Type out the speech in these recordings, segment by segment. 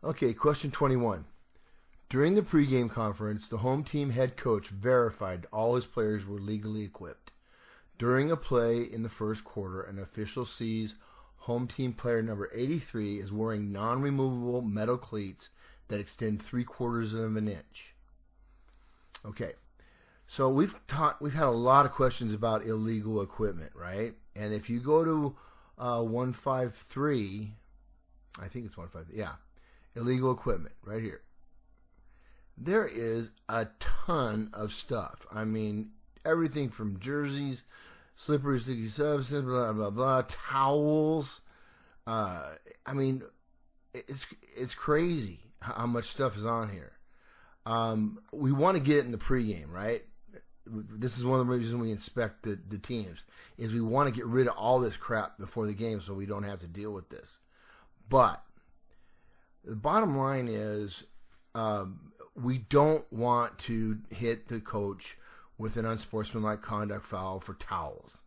Okay, question 21. During the pregame conference, the home team head coach verified all his players were legally equipped. During a play in the first quarter, an official sees home team player number 83 is wearing non-removable metal cleats that extend 3/4 of an inch. Okay, so we've had a lot of questions about illegal equipment, right? And if you go to 153, I think it's 153, yeah, illegal equipment right here. There is a ton of stuff. I mean, everything from jerseys, slippery, sticky substance, blah, blah, blah, towels. I mean, it's crazy how much stuff is on here. We want to get it in the pregame, right? This is one of the reasons we inspect the teams, is we want to get rid of all this crap before the game so we don't have to deal with this. But the bottom line is we don't want to hit the coach with an unsportsmanlike conduct foul for towels.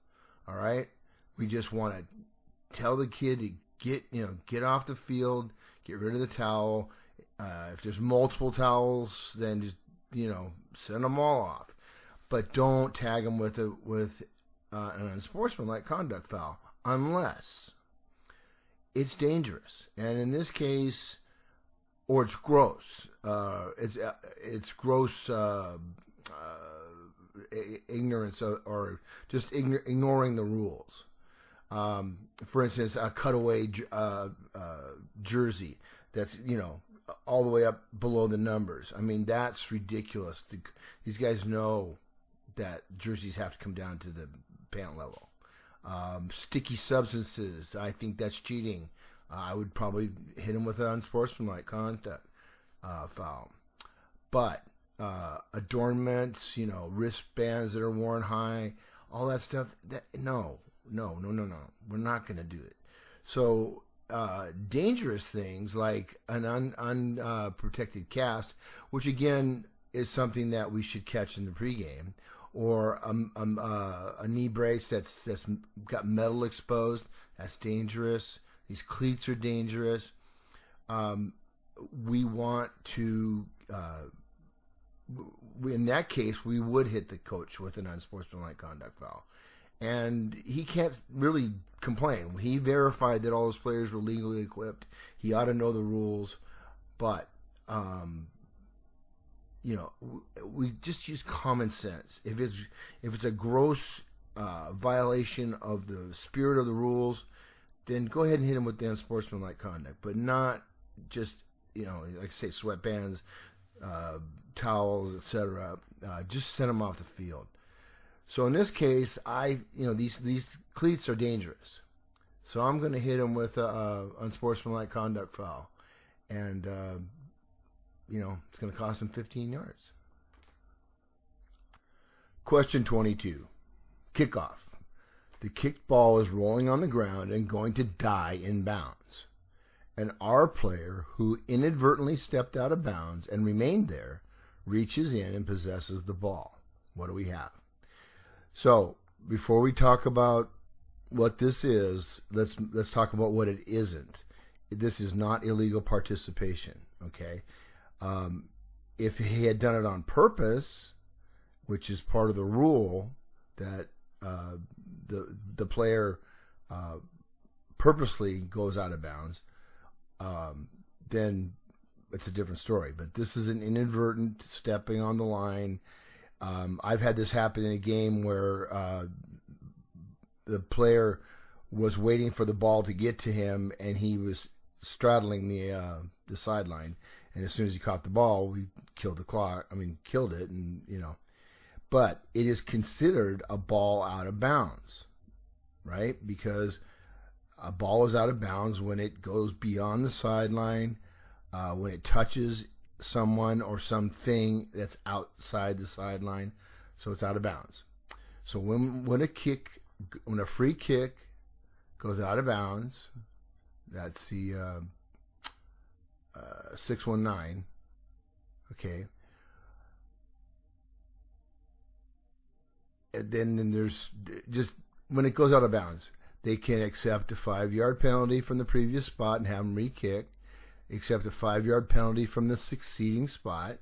All right? We just want to tell the kid to get off the field, get rid of the towel. If there's multiple towels, then just send them all off. But don't tag them with an unsportsmanlike conduct foul unless it's dangerous. And in this case, or it's gross. It's gross ignorance or just ignoring the rules. For instance, a cutaway jersey that's all the way up below the numbers. I mean, that's ridiculous. These guys know that jerseys have to come down to the pant level. Sticky substances, I think that's cheating. I would probably hit him with an unsportsmanlike conduct foul. But adornments, wristbands that are worn high, all that stuff, no. We're not going to do it. So dangerous things like an unprotected cast, which again is something that we should catch in the pregame, or a knee brace that's got metal exposed, that's dangerous. These cleats are dangerous. We want to, in that case, we would hit the coach with an unsportsmanlike conduct foul. And he can't really complain. He verified that all his players were legally equipped. He ought to know the rules. But, we just use common sense. If it's a gross violation of the spirit of the rules, then go ahead and hit him with the unsportsmanlike conduct. But not just, like I say, sweatbands, towels, etc. Just send him off the field. So in this case, these cleats are dangerous. So I'm going to hit him with unsportsmanlike conduct foul, and it's going to cost him 15 yards. Question 22. Kickoff. The kicked ball is rolling on the ground and going to die in bounds. And our player, who inadvertently stepped out of bounds and remained there, reaches in and possesses the ball. What do we have? So, before we talk about what this is, let's talk about what it isn't. This is not illegal participation, okay? If he had done it on purpose, which is part of the rule that the player purposely goes out of bounds, then it's a different story. But this is an inadvertent stepping on the line. I've had this happen in a game where the player was waiting for the ball to get to him, and he was straddling the sideline. And as soon as he caught the ball, we killed it, and But it is considered a ball out of bounds, right? Because a ball is out of bounds when it goes beyond the sideline, when it touches someone or something that's outside the sideline, so it's out of bounds. So when a free kick goes out of bounds, that's the 619. Okay. And then there's just when it goes out of bounds, they can accept a 5-yard penalty from the previous spot and have them re-kick. accept a 5-yard penalty from the succeeding spot,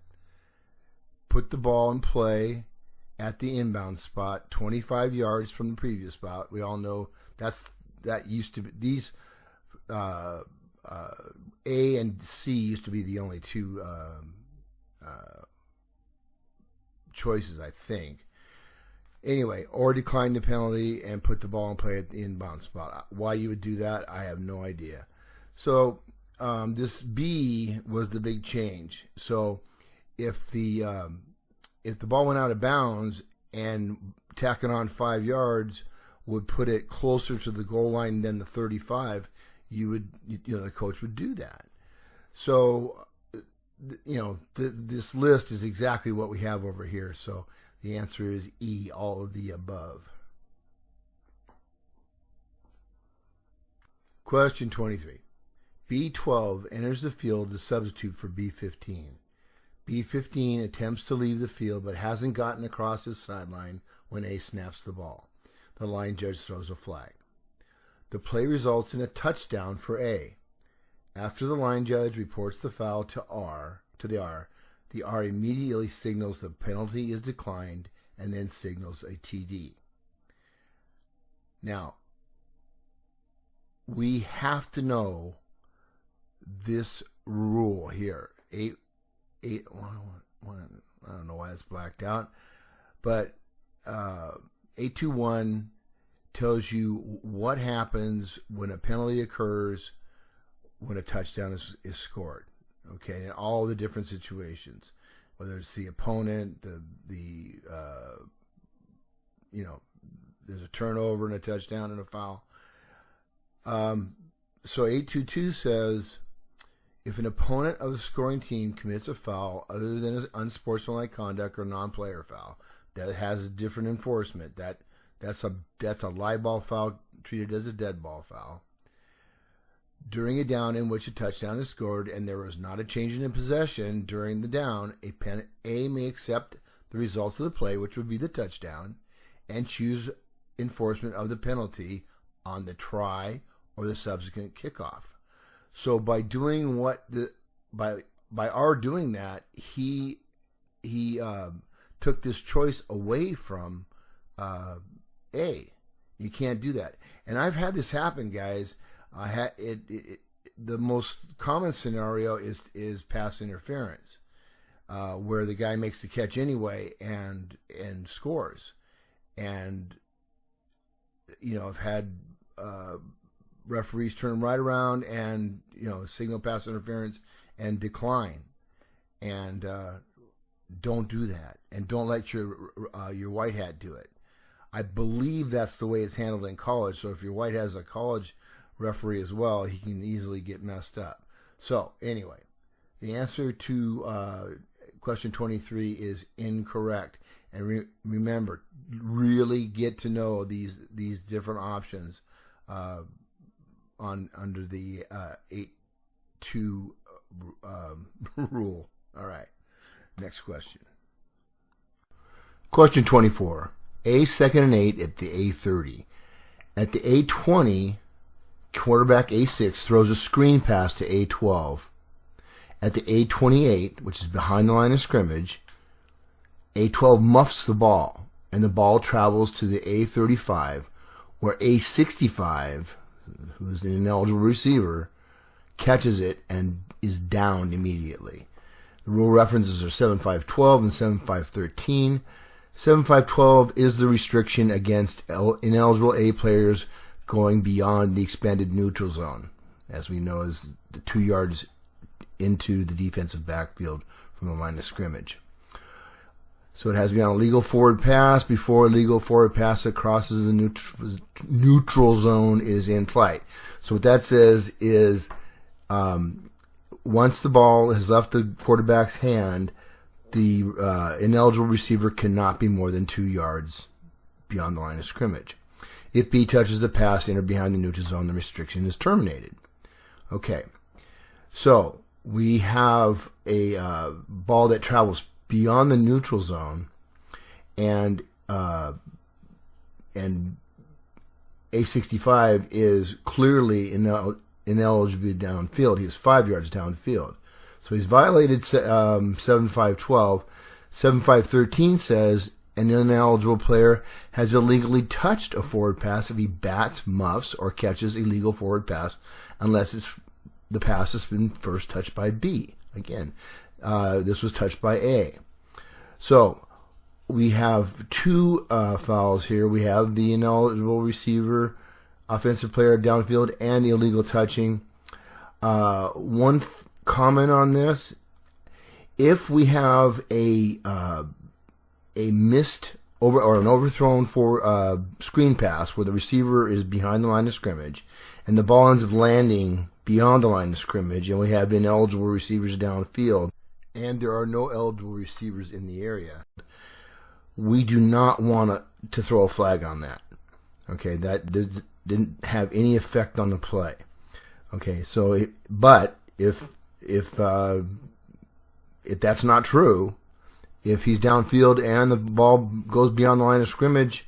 put the ball in play at the inbound spot, 25 yards from the previous spot. We all know that used to be these A and C used to be the only two choices, I think. Anyway, or decline the penalty and put the ball in play at the inbound spot. Why you would do that, I have no idea. So this B was the big change. So if the ball went out of bounds and tacking on 5 yards would put it closer to the goal line than the 35, the coach would do that. So this list is exactly what we have over here. So the answer is E, all of the above. Question 23. B12 enters the field to substitute for B15. B15 attempts to leave the field but hasn't gotten across his sideline when A snaps the ball. The line judge throws a flag. The play results in a touchdown for A. After the line judge reports the foul to the R immediately signals the penalty is declined and then signals a TD. Now, we have to know this rule here. I don't know why it's blacked out, but 821 tells you what happens when a penalty occurs when a touchdown is scored. Okay, in all the different situations, whether it's the opponent, there's a turnover and a touchdown and a foul. So 822 says, if an opponent of the scoring team commits a foul other than an unsportsmanlike conduct or non-player foul that has a different enforcement, that's a live ball foul treated as a dead ball foul. During a down in which a touchdown is scored and there was not a change in possession during the down, A may accept the results of the play, which would be the touchdown, and choose enforcement of the penalty on the try or the subsequent kickoff. So by doing by our doing that, he took this choice away from A. You can't do that, and I've had this happen, guys. The most common scenario is pass interference, where the guy makes the catch anyway and scores, and I've had referees turn right around and signal pass interference and decline, and don't do that, and don't let your white hat do it. I believe that's the way it's handled in college. So if your white hat is a college referee as well, he can easily get messed up. So anyway, the answer to question 23 is incorrect. And remember, really get to know these different options under the 8-2 rule. All right, next question. Question 24. A second and 8 at the A30. At the A20, quarterback A6 throws a screen pass to A12. At the A28, which is behind the line of scrimmage, A12 muffs the ball, and the ball travels to the A35, where A65, who is an ineligible receiver, catches it and is downed immediately. The rule references are 7.5.12 and 7.5.13. 7.5.12 is the restriction against ineligible A players going beyond the expanded neutral zone, as we know is the 2 yards into the defensive backfield from the line of scrimmage. So it has to be on a legal forward pass before a legal forward pass that crosses the neutral zone is in flight. So what that says is once the ball has left the quarterback's hand, the ineligible receiver cannot be more than 2 yards beyond the line of scrimmage. If B touches the pass in or behind the neutral zone, the restriction is terminated. Okay, so we have a ball that travels beyond the neutral zone, and A65 is clearly ineligible downfield. He was 5 yards downfield. So he's violated 7.5.12. 7.5.13 says an ineligible player has illegally touched a forward pass if he bats, muffs, or catches a legal forward pass unless the pass has been first touched by B. Again, this was touched by A. So we have two fouls here. We have the ineligible receiver, offensive player downfield, and illegal touching. One comment on this: if we have a missed or an overthrown for screen pass where the receiver is behind the line of scrimmage, and the ball ends up landing beyond the line of scrimmage, and we have ineligible receivers downfield, and there are no eligible receivers in the area, we do not want to throw a flag on that. Okay, that didn't have any effect on the play. Okay, so but if that's not true, if he's downfield and the ball goes beyond the line of scrimmage,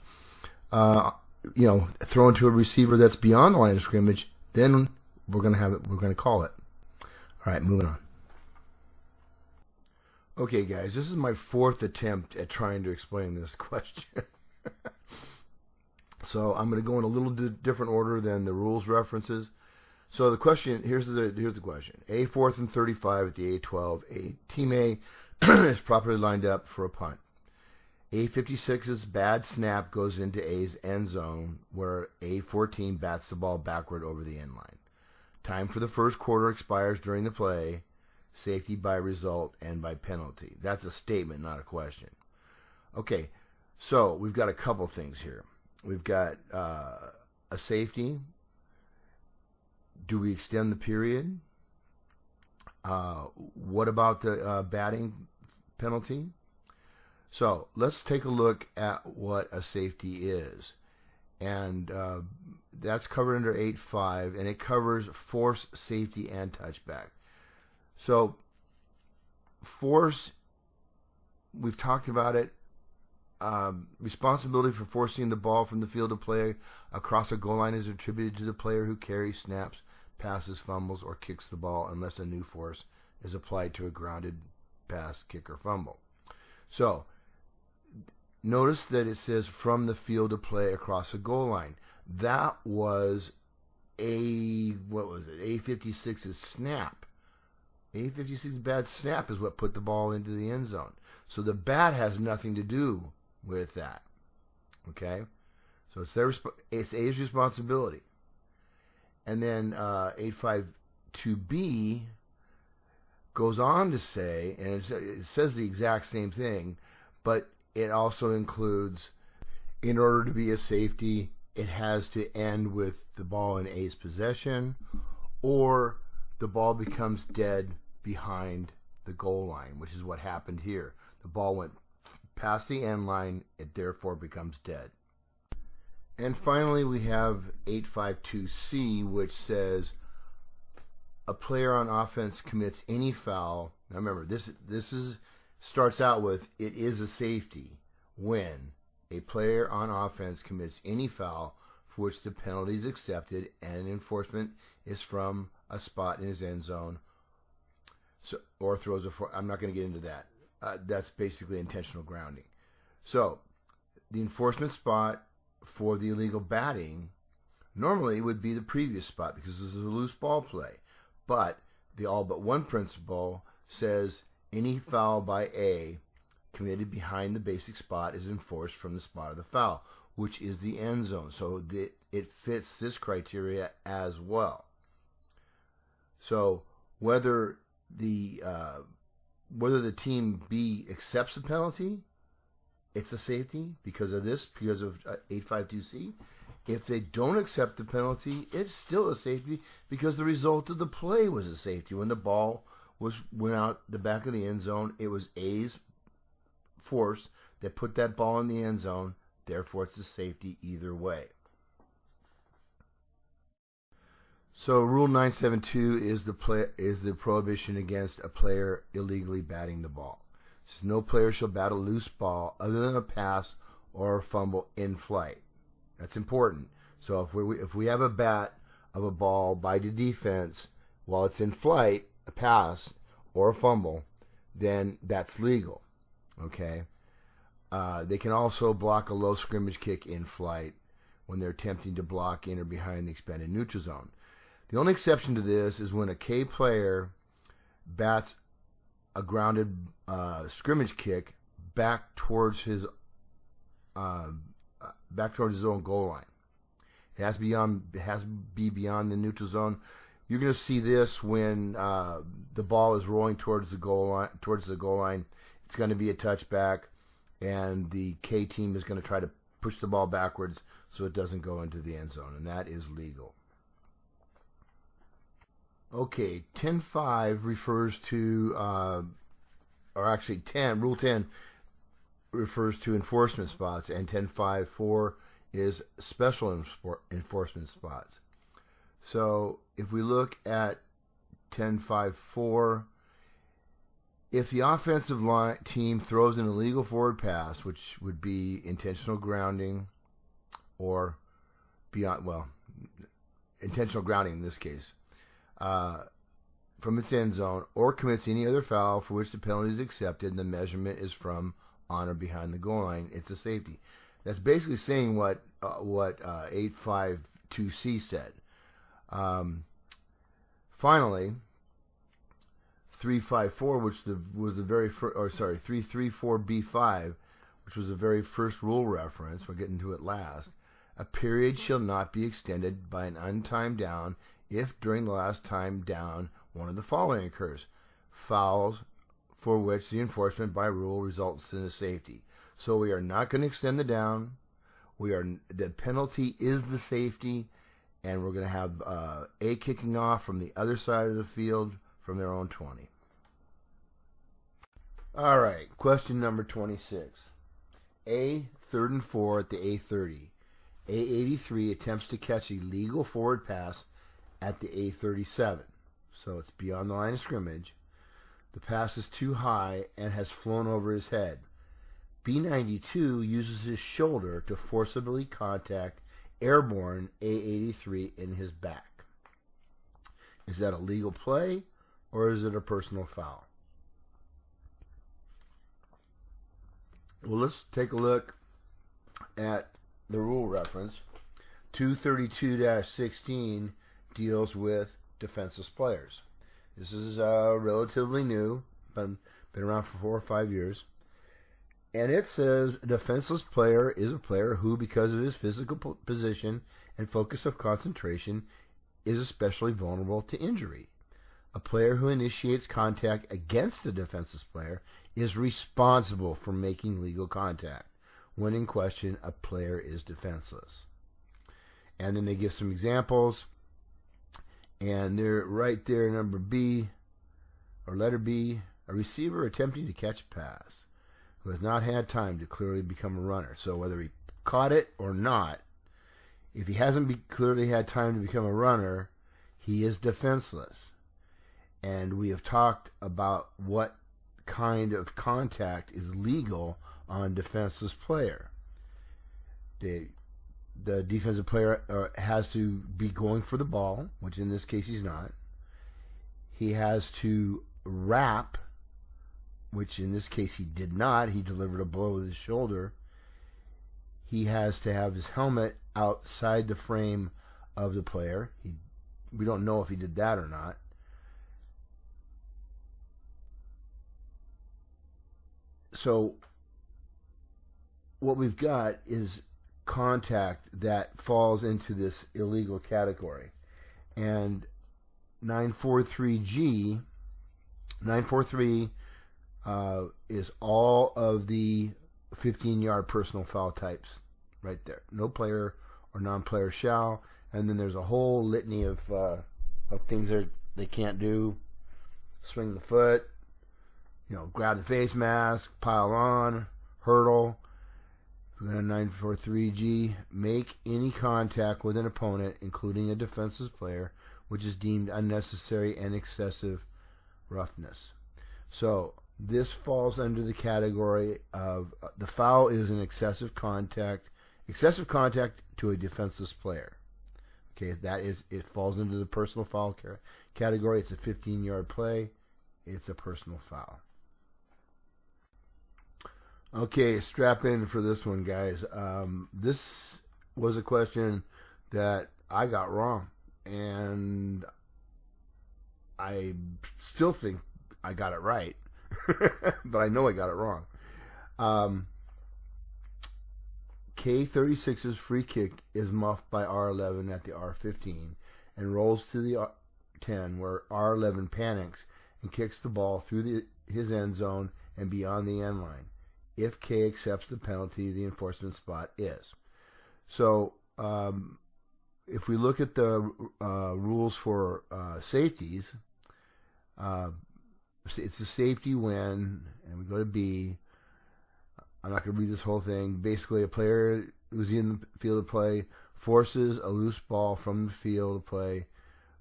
thrown to a receiver that's beyond the line of scrimmage, then we're gonna call it. All right, moving on. Okay, guys, this is my fourth attempt at trying to explain this question. So I'm going to go in a little different order than the rules references. So the question, here's the question. A 4th and 35 at the A12. Team A is properly lined up for a punt. A56's bad snap goes into A's end zone, where A14 bats the ball backward over the end line. Time for the first quarter expires during the play. Safety by result and by penalty. That's a statement, not a question. Okay, so we've got a couple things here. We've got a safety. Do we extend the period? What about the batting penalty? So let's take a look at what a safety is. And that's covered under 8.5, and it covers force, safety, and touchback. So force, we've talked about it. Responsibility for forcing the ball from the field of play across a goal line is attributed to the player who carries, snaps, passes, fumbles, or kicks the ball unless a new force is applied to a grounded pass, kick, or fumble. So notice that it says from the field of play across a goal line. That was A56's snap. A56's bad snap is what put the ball into the end zone. So the bat has nothing to do with that. Okay? So it's A's responsibility. And then 852B goes on to say, and it says the exact same thing, but it also includes, in order to be a safety, it has to end with the ball in A's possession, or the ball becomes dead behind the goal line, which is what happened here. The ball went past the end line, it therefore becomes dead. And finally, we have 852C, which says a player on offense commits any foul. Now remember, this starts out with it is a safety when a player on offense commits any foul for which the penalty is accepted and enforcement is from a spot in his end zone, or throws a. I'm not going to get into that. That's basically intentional grounding. So the enforcement spot for the illegal batting normally would be the previous spot because this is a loose ball play. But the all but one principle says any foul by A committed behind the basic spot is enforced from the spot of the foul, which is the end zone. So it fits this criteria as well. So whether the team B accepts the penalty, it's a safety because of 852C. If they don't accept the penalty, it's still a safety because the result of the play was a safety. When the ball went out the back of the end zone, it was A's force that put that ball in the end zone. Therefore, it's a safety either way. So Rule 972 is the prohibition against a player illegally batting the ball. It says no player shall bat a loose ball other than a pass or a fumble in flight. That's important. So if we have a bat of a ball by the defense while it's in flight, a pass or a fumble, then that's legal. Okay? They can also block a low scrimmage kick in flight when they're attempting to block in or behind the expanded neutral zone. The only exception to this is when a K player bats a grounded scrimmage kick back towards his own goal line. It has to be beyond the neutral zone. You're going to see this when the ball is rolling towards the goal line. It's going to be a touchback, and the K team is going to try to push the ball backwards so it doesn't go into the end zone, and that is legal. Okay, 10.5 refers to, Rule 10 refers to enforcement spots, and 10.5.4 is special enforcement spots. So if we look at 10.5.4, if the offensive line team throws an illegal forward pass, which would be intentional grounding or intentional grounding in this case, from its end zone, or commits any other foul for which the penalty is accepted and the measurement is from on or behind the goal line, it's a safety. That's basically saying what 852C said. Finally, 354, which was the very first, 334B5, which was the very first rule reference. We'll get into it last. A period shall not be extended by an untimed down if during the last time down one of the following occurs: fouls for which the enforcement by rule results in a safety. So we are not going to extend the down. The penalty is the safety, and we're going to have A kicking off from the other side of the field from their own 20. All right, question number 26. A, 3rd and 4 at the A30. A83 attempts to catch a legal forward pass at the A37. So it's beyond the line of scrimmage. The pass is too high and has flown over his head. B92 uses his shoulder to forcibly contact airborne A83 in his back. Is that a legal play, or is it a personal foul? Well, let's take a look at the rule reference. 232-16 deals with defenseless players. This is relatively new, been around for 4 or 5 years. And it says a defenseless player is a player who, because of his physical position and focus of concentration, is especially vulnerable to injury. A player who initiates contact against a defenseless player is responsible for making legal contact. When in question, a player is defenseless. And then they give some examples. And they're right there, number B, or letter B, a receiver attempting to catch a pass who has not had time to clearly become a runner. So whether he caught it or not, if he hasn't clearly had time to become a runner, he is defenseless. And we have talked about what kind of contact is legal on defenseless player. The defensive player has to be going for the ball, which in this case he's not. He has to wrap, which in this case he did not. He delivered a blow with his shoulder. He has to have his helmet outside the frame of the player. We don't know if he did that or not. So what we've got is contact that falls into this illegal category. And 943 is all of the 15-yard personal foul types right there. No player or non-player shall. And then there's a whole litany of things that they can't do. Swing the foot, grab the face mask, pile on, hurdle. We're going to 943G, make any contact with an opponent, including a defenseless player, which is deemed unnecessary and excessive roughness. So this falls under the category of the foul is an excessive contact to a defenseless player. Okay, it falls into the personal foul category. It's a 15-yard play. It's a personal foul. Okay, strap in for this one, guys. This was a question that I got wrong, and I still think I got it right, but I know I got it wrong. K36's free kick is muffed by R11 at the R15 and rolls to the R10, where R11 panics and kicks the ball through his end zone and beyond the end line. If K accepts the penalty, the enforcement spot is. So, if we look at the rules for safeties, it's a safety when, and we go to B. I'm not going to read this whole thing. Basically, a player who's in the field of play forces a loose ball from the field of play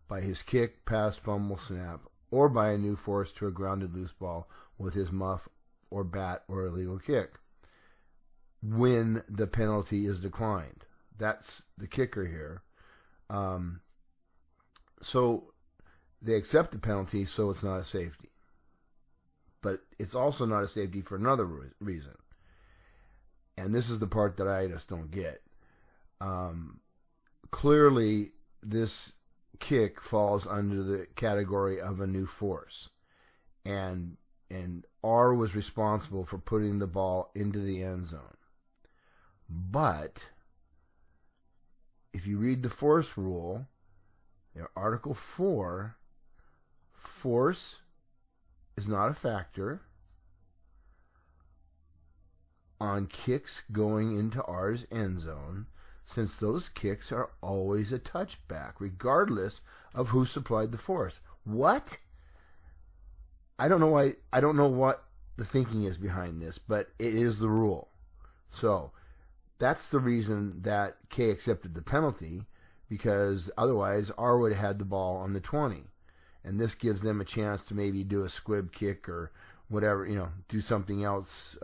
by his kick, pass, fumble, snap, or by a new force to a grounded loose ball with his muff or bat or illegal kick when the penalty is declined. That's the kicker here. So they accept the penalty, so it's not a safety. But it's also not a safety for another reason. And this is the part that I just don't get. Clearly, this kick falls under the category of a new force. And R was responsible for putting the ball into the end zone. But if you read the force rule, Article 4, force is not a factor on kicks going into R's end zone, since those kicks are always a touchback, regardless of who supplied the force. What? I don't know why. I don't know what the thinking is behind this, but it is the rule. So that's the reason that K accepted the penalty, because otherwise R would have had the ball on the 20, and this gives them a chance to maybe do a squib kick or whatever, do something else.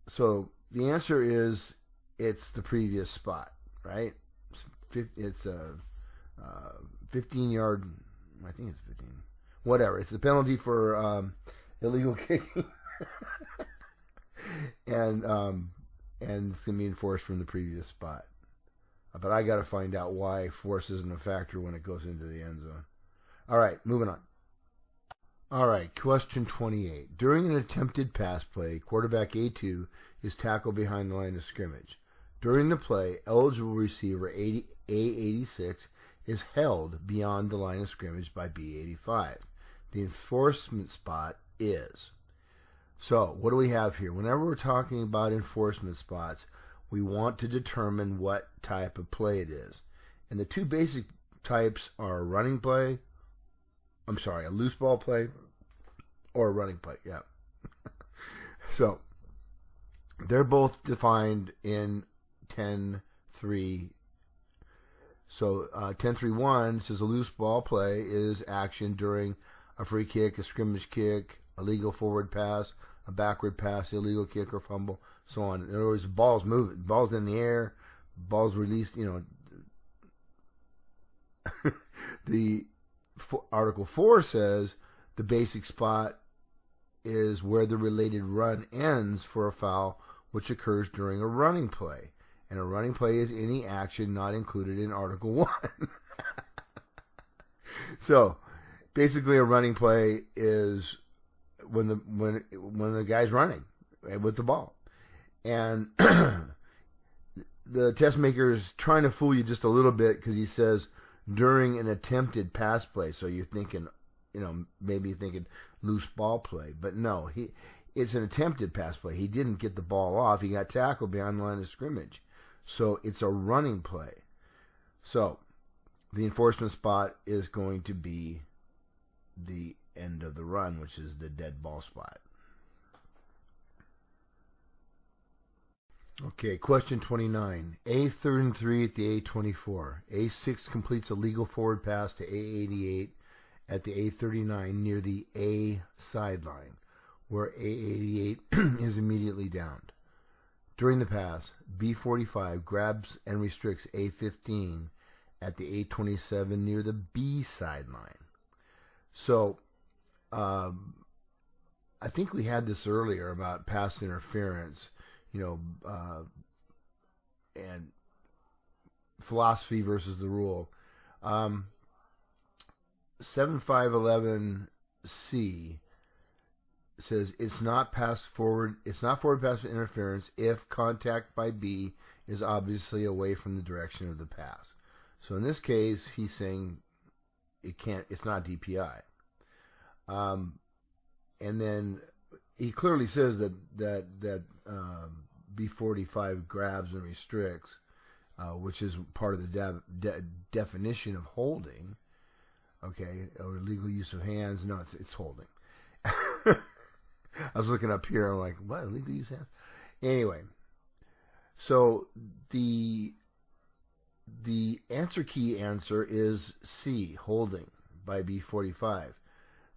So the answer is it's the previous spot, right? It's a 15-yard. I think it's 15. Whatever. It's the penalty for illegal kicking, and it's gonna be enforced from the previous spot. But I got to find out why force isn't a factor when it goes into the end zone. All right, moving on. All right, question 28. During an attempted pass play, quarterback A2 is tackled behind the line of scrimmage. During the play, eligible receiver A86 is held beyond the line of scrimmage by B85. The enforcement spot is. So, what do we have here? Whenever we're talking about enforcement spots, we want to determine what type of play it is. And the two basic types are a running play, a loose ball play, or a running play, yeah. So, they're both defined in 10.3. So, 10.3.1 says a loose ball play is action during a free kick, a scrimmage kick, a legal forward pass, a backward pass, illegal kick or fumble, so on. In other words, ball's moving, ball's in the air, ball's released, The Article 4 says the basic spot is where the related run ends for a foul which occurs during a running play. And a running play is any action not included in Article 1. So, basically a running play is when the guy's running with the ball. And the test maker is trying to fool you just a little bit because he says during an attempted pass play. So you're thinking, maybe you're thinking loose ball play. But no, it's an attempted pass play. He didn't get the ball off. He got tackled behind the line of scrimmage. So it's a running play. So the enforcement spot is going to be the end of the run, which is the dead ball spot. Okay, question 29. A 3rd and 3 at the A24. A6 completes a legal forward pass to A88 at the A39 near the A sideline, where A88 is immediately downed. During the pass, B45 grabs and restricts A15 at the A27 near the B sideline. So, I think we had this earlier about pass interference, and philosophy versus the rule. 7511C says it's not forward pass interference if contact by B is obviously away from the direction of the pass. So in this case, he's saying it's not DPI. And then he clearly says that B45 grabs and restricts, which is part of the definition of holding. Okay, or illegal use of hands. No, it's holding. I was looking up here. I'm like, what? Illegal use of hands? Anyway, so the answer key answer is C, holding by B45.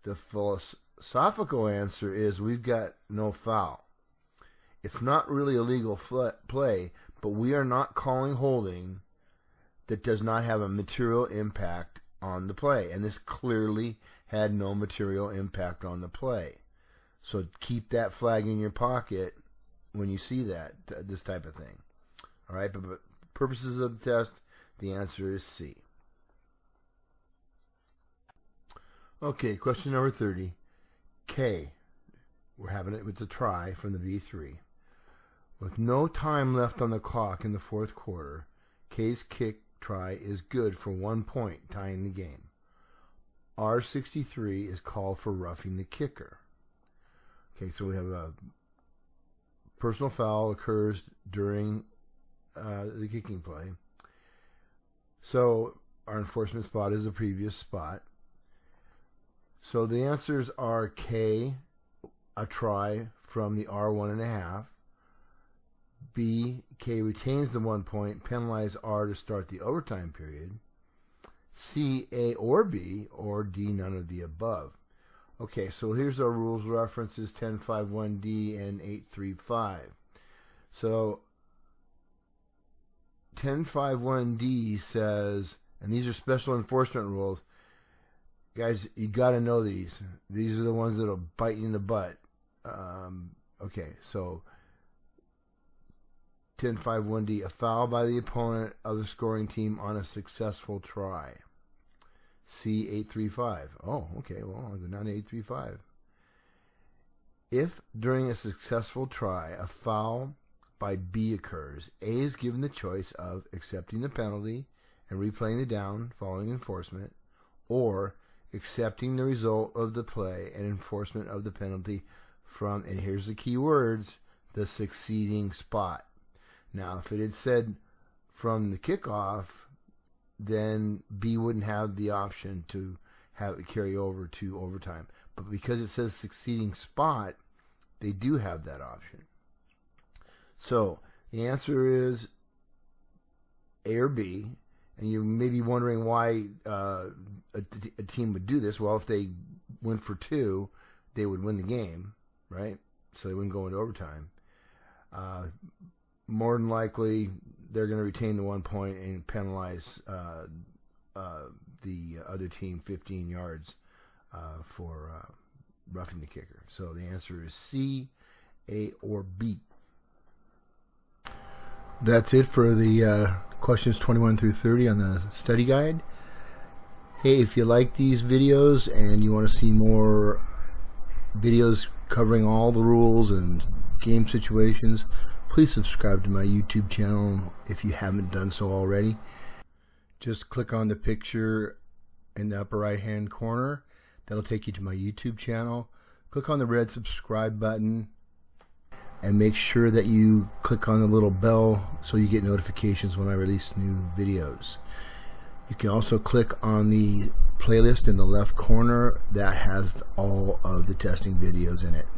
The philosophical answer is we've got no foul. It's not really illegal play, but we are not calling holding that does not have a material impact on the play. And this clearly had no material impact on the play. So keep that flag in your pocket when you see this type of thing. All right, but for purposes of the test, the answer is C. Okay, question number 30. K. We're having it with a try from the B3. With no time left on the clock in the fourth quarter, K's kick try is good for 1 point, tying the game. R63 is called for roughing the kicker. Okay, so we have a personal foul occurs during the kicking play. So our enforcement spot is the previous spot. So the answers are K, a try from the R1.5. B, K retains the 1 point, penalize R to start the overtime period. C, A or B, or D, none of the above. Okay, so here's our rules references 10.5.1D and 8.3.5. So 10.5.1D says, and these are special enforcement rules. Guys, you got to know these. These are the ones that'll bite you in the butt. Okay, so 10.5.1D, a foul by the opponent of the scoring team on a successful try. C, 8.3.5. Oh, okay, well, I'll go down to 8.3.5. If during a successful try a foul by B occurs, A is given the choice of accepting the penalty and replaying the down following enforcement, or accepting the result of the play and enforcement of the penalty from, and here's the key words, the succeeding spot. Now, if it had said from the kickoff, then B wouldn't have the option to have it carry over to overtime. But because it says succeeding spot, they do have that option. So the answer is A or B. And you may be wondering why a team would do this. Well, if they went for 2, they would win the game, right? So they wouldn't go into overtime. More than likely, they're going to retain the 1 point and penalize the other team 15 yards for roughing the kicker. So the answer is C, A, or B. That's it for the questions 21 through 30 on the study guide. Hey, if you like these videos and you want to see more videos covering all the rules and game situations, please subscribe to my YouTube channel if you haven't done so already. Just click on the picture in the upper right hand corner. That'll take you to my YouTube channel. Click on the red subscribe button and make sure that you click on the little bell so you get notifications when I release new videos. You can also click on the playlist in the left corner that has all of the testing videos in it.